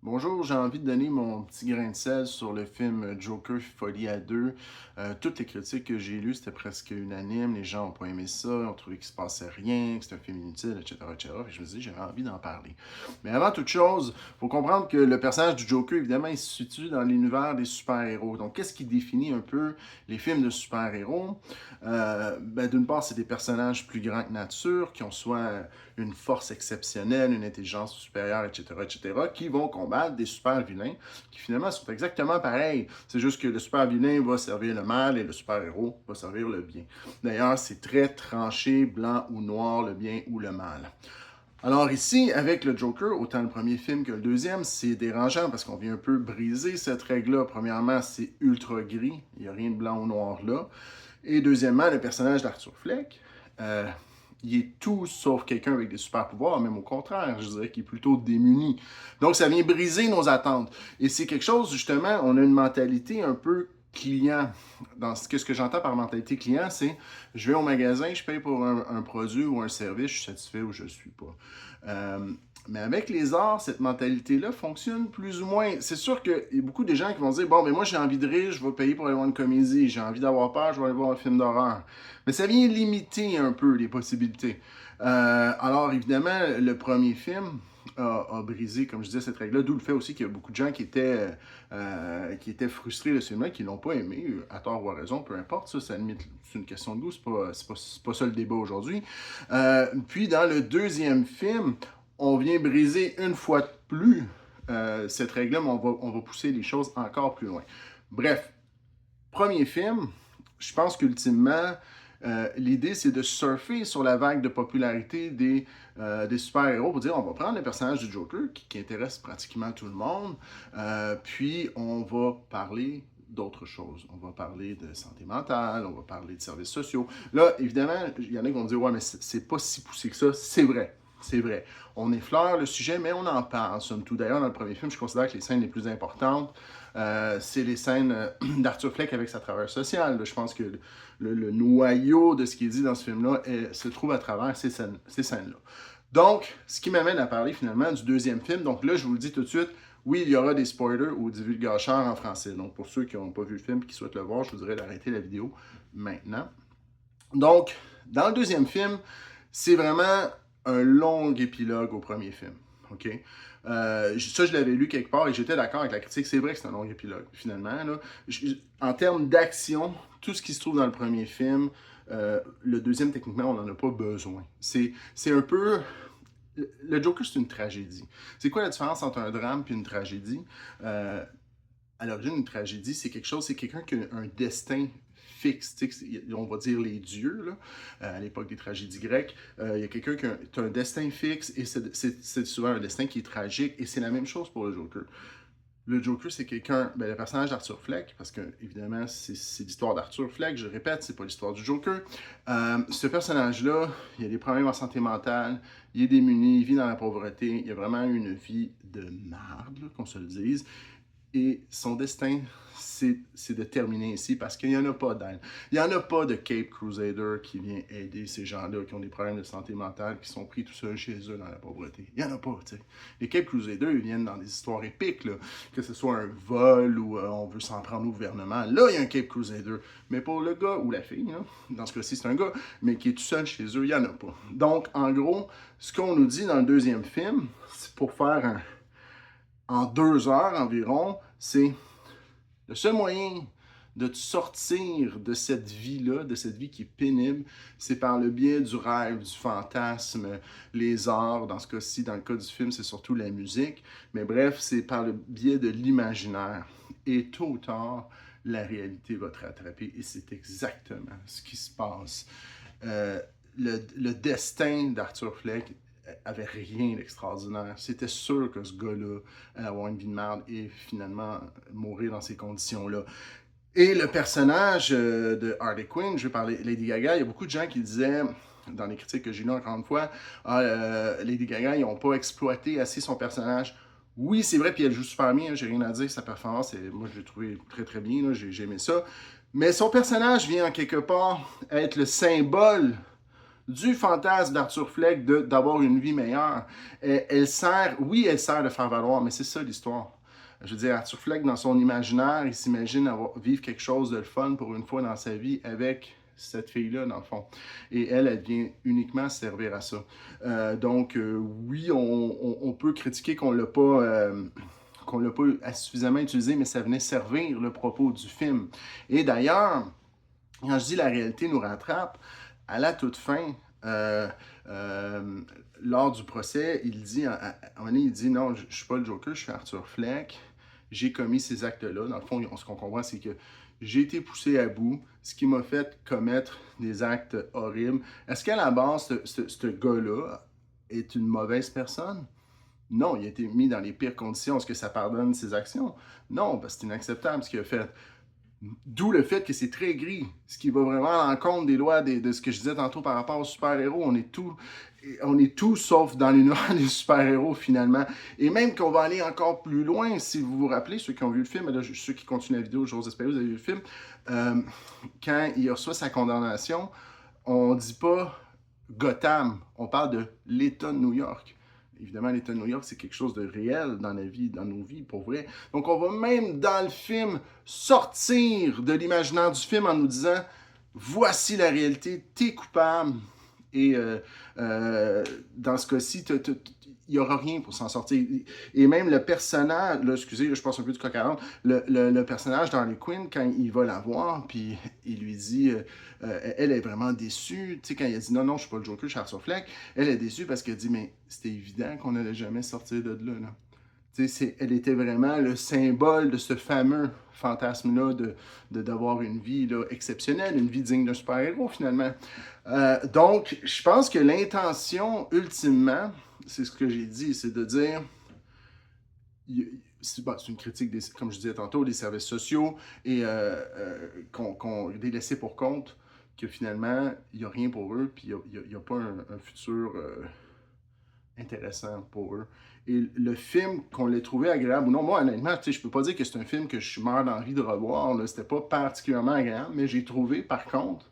Bonjour, j'ai envie de donner mon petit grain de sel sur le film Joker Folie à deux. Toutes les critiques que j'ai lues, c'était presque unanime. Les gens n'ont pas aimé ça, ont trouvé qu'il se passait rien, que c'était un film inutile, etc., etc. Puis je me suis dit, j'avais envie d'en parler. Mais avant toute chose, il faut comprendre que le personnage du Joker, évidemment, il se situe dans l'univers des super-héros. Donc, qu'est-ce qui définit un peu les films de super-héros? D'une part, c'est des personnages plus grands que nature, qui ont soit une force exceptionnelle, une intelligence supérieure, etc., etc., qui vont combattre des super vilains qui finalement sont exactement pareils. C'est juste que le super vilain va servir le mal et le super héros va servir le bien. D'ailleurs, c'est très tranché, blanc ou noir, le bien ou le mal. Alors ici, avec le Joker, autant le premier film que le deuxième, c'est dérangeant parce qu'on vient un peu briser cette règle-là. Premièrement, c'est ultra gris, il n'y a rien de blanc ou noir là. Et deuxièmement, le personnage d'Arthur Fleck, euh, il est tout sauf quelqu'un avec des super pouvoirs, même au contraire, je dirais qu'il est plutôt démuni. Donc ça vient briser nos attentes. Et c'est quelque chose, justement, on a une mentalité un peu client. Ce que j'entends par mentalité client, c'est je vais au magasin, je paye pour un produit ou un service, je suis satisfait ou je ne suis pas. Mais avec les arts, cette mentalité-là fonctionne plus ou moins. C'est sûr qu'il y a beaucoup de gens qui vont dire bon, mais moi j'ai envie de rire, je vais payer pour aller voir une comédie. J'ai envie d'avoir peur, je vais aller voir un film d'horreur. Mais ça vient limiter un peu les possibilités. Alors évidemment, le premier film a brisé, comme je disais, cette règle-là, d'où le fait aussi qu'il y a beaucoup de gens qui étaient frustrés de ce film-là, qui ne l'ont pas aimé, à tort ou à raison, peu importe, ça limite, c'est une question de goût, c'est pas ça le débat aujourd'hui. Puis dans le deuxième film, on vient briser une fois de plus cette règle-là, mais on va pousser les choses encore plus loin. Bref, premier film, je pense qu'ultimement, l'idée, c'est de surfer sur la vague de popularité des super-héros pour dire on va prendre le personnage du Joker qui intéresse pratiquement tout le monde, puis on va parler d'autres choses. On va parler de santé mentale, on va parler de services sociaux. Là, évidemment, il y en a qui vont dire ouais, mais c'est pas si poussé que ça. C'est vrai. C'est vrai. On effleure le sujet, mais on en parle, somme toute. D'ailleurs, dans le premier film, je considère que les scènes les plus importantes, c'est les scènes d'Arthur Fleck avec sa travailleuse sociale. Je pense que le noyau de ce qui est dit dans ce film-là se trouve à travers ces scènes-là. Donc, ce qui m'amène à parler finalement du deuxième film. Donc là, je vous le dis tout de suite, oui, il y aura des spoilers ou des vulgateurs en français. Donc, pour ceux qui n'ont pas vu le film et qui souhaitent le voir, je vous dirais d'arrêter la vidéo maintenant. Donc, dans le deuxième film, c'est vraiment un long épilogue au premier film. OK? Ça, je l'avais lu quelque part et j'étais d'accord avec la critique. C'est vrai que c'est un long épilogue, finalement. Là. En termes d'action, tout ce qui se trouve dans le premier film, le deuxième, techniquement, on n'en a pas besoin. C'est un peu. Le Joker, c'est une tragédie. C'est quoi la différence entre un drame et une tragédie? À l'origine, une tragédie, c'est quelque chose, c'est quelqu'un qui a un destin fixe, on va dire les dieux, là, à l'époque des tragédies grecques, il y a quelqu'un qui a un destin fixe et c'est souvent un destin qui est tragique et c'est la même chose pour le Joker. Le Joker, c'est quelqu'un, le personnage d'Arthur Fleck, parce que évidemment, c'est l'histoire d'Arthur Fleck, je répète, c'est pas l'histoire du Joker. Ce personnage-là, il a des problèmes en santé mentale, il est démuni, il vit dans la pauvreté, il a vraiment une vie de merde, qu'on se le dise. Et son destin, c'est de terminer ici parce qu'il n'y en a pas d'aide. Il n'y en a pas de Cape Crusader qui vient aider ces gens-là qui ont des problèmes de santé mentale, qui sont pris tout seuls chez eux dans la pauvreté. Il n'y en a pas, tu sais. Les Cape Crusaders, ils viennent dans des histoires épiques, là, que ce soit un vol ou on veut s'en prendre au gouvernement. Là, il y a un Cape Crusader. Mais pour le gars ou la fille, là, dans ce cas-ci, c'est un gars, mais qui est tout seul chez eux, il n'y en a pas. Donc, en gros, ce qu'on nous dit dans le deuxième film, c'est pour faire en 2 heures environ, c'est le seul moyen de te sortir de cette vie-là, de cette vie qui est pénible, c'est par le biais du rêve, du fantasme, les arts. Dans ce cas-ci, dans le cas du film, c'est surtout la musique. Mais bref, c'est par le biais de l'imaginaire. Et tôt ou tard, la réalité va te rattraper. Et c'est exactement ce qui se passe. Le destin d'Arthur Fleck avait rien d'extraordinaire. C'était sûr que ce gars-là allait avoir une vie de merde et finalement mourir dans ces conditions-là. Et le personnage de Harley Quinn, je vais parler Lady Gaga, il y a beaucoup de gens qui disaient, dans les critiques que j'ai lues encore une fois, Lady Gaga, ils n'ont pas exploité assez son personnage. Oui, c'est vrai, puis elle joue super bien, j'ai rien à dire, sa performance, moi je l'ai trouvé très très bien, j'ai aimé ça. Mais son personnage vient en quelque part être le symbole du fantasme d'Arthur Fleck d'avoir une vie meilleure. Elle sert, oui, elle sert de faire valoir, mais c'est ça l'histoire. Je veux dire, Arthur Fleck, dans son imaginaire, il s'imagine vivre quelque chose de le fun pour une fois dans sa vie avec cette fille-là, dans le fond. Et elle vient uniquement servir à ça. Oui, on peut critiquer qu'on l'a pas suffisamment utilisé, mais ça venait servir le propos du film. Et d'ailleurs, quand je dis la réalité nous rattrape, à la toute fin, euh, euh, lors du procès, il dit, à un moment donné, il dit, non, je ne suis pas le Joker, je suis Arthur Fleck, j'ai commis ces actes-là. Dans le fond, ce qu'on comprend, c'est que j'ai été poussé à bout, ce qui m'a fait commettre des actes horribles. Est-ce qu'à la base, ce gars-là est une mauvaise personne? Non, il a été mis dans les pires conditions. Est-ce que ça pardonne ses actions? Non, parce que c'est inacceptable ce qu'il a fait. D'où le fait que c'est très gris, ce qui va vraiment à l'encontre des lois de ce que je disais tantôt par rapport aux super-héros. On est tout sauf dans l'univers des super-héros finalement. Et même qu'on va aller encore plus loin, si vous vous rappelez, ceux qui ont vu le film, là, ceux qui continuent la vidéo, j'ose espérer que vous avez vu le film, quand il reçoit sa condamnation, on ne dit pas Gotham, on parle de l'État de New York. Évidemment, l'État de New York, c'est quelque chose de réel dans la vie, dans nos vies, pour vrai. Donc, on va même, dans le film, sortir de l'imaginaire du film en nous disant « Voici la réalité, t'es coupable. » Et dans ce cas-ci, il n'y aura rien pour s'en sortir. Et même le personnage, là, excusez, là, je passe un peu du coq à l'âne, le personnage d'Harley Quinn, quand il va la voir, puis il lui dit, elle est vraiment déçue, tu sais, quand il a dit non, non, je suis pas le Joker, je suis Arthur Fleck, elle est déçue parce qu'elle dit, mais c'était évident qu'on n'allait jamais sortir de là, là. Elle était vraiment le symbole de ce fameux fantasme-là d'avoir une vie là, exceptionnelle, une vie digne d'un super-héros, finalement. Donc, je pense que l'intention, ultimement, c'est ce que j'ai dit, c'est de dire, c'est une critique, comme je disais tantôt, des services sociaux et des laissés pour compte, que finalement, il n'y a rien pour eux, puis il n'y a pas un futur intéressant pour eux. Et le film, qu'on l'ait trouvé agréable ou non, moi, honnêtement, je peux pas dire que c'est un film que je meurs d'envie de revoir, c'était pas particulièrement agréable, mais j'ai trouvé, par contre,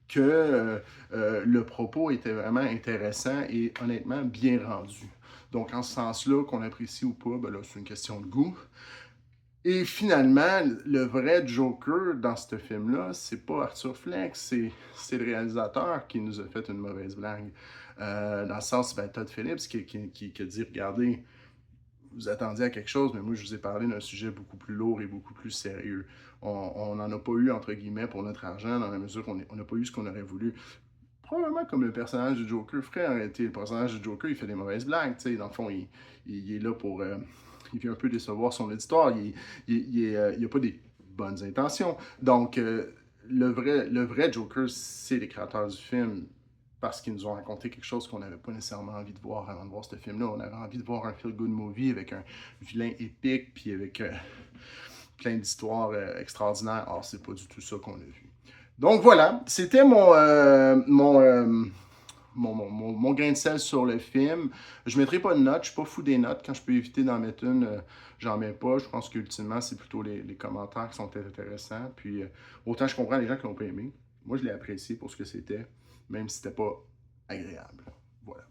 que le propos était vraiment intéressant et honnêtement bien rendu. Donc, en ce sens-là, qu'on apprécie ou pas, ben là, c'est une question de goût. Et finalement, le vrai Joker dans ce film-là, c'est pas Arthur Fleck, c'est le réalisateur qui nous a fait une mauvaise blague. Dans le sens, ben, Todd Phillips qui a dit, regardez, vous attendiez à quelque chose, mais moi, je vous ai parlé d'un sujet beaucoup plus lourd et beaucoup plus sérieux. On n'en a pas eu, entre guillemets, pour notre argent, dans la mesure qu'on n'a pas eu ce qu'on aurait voulu. Probablement comme le personnage du Joker ferait, en réalité. Le personnage du Joker, il fait des mauvaises blagues, tu sais. Dans le fond, il est là pour... il vient un peu décevoir son auditoire. Il n'a pas des bonnes intentions. Donc, le vrai Joker, c'est les créateurs du film, parce qu'ils nous ont raconté quelque chose qu'on n'avait pas nécessairement envie de voir avant de voir ce film-là. On avait envie de voir un feel-good movie avec un vilain épique, puis avec plein d'histoires extraordinaires. Or, c'est pas du tout ça qu'on a vu. Donc voilà, c'était mon grain de sel sur le film. Je ne mettrai pas de notes, je ne suis pas fou des notes. Quand je peux éviter d'en mettre une, j'en mets pas. Je pense qu'ultimement, c'est plutôt les commentaires qui sont intéressants. Puis autant je comprends les gens qui n'ont pas aimé. Moi, je l'ai apprécié pour ce que c'était, même si c'était pas agréable. Voilà.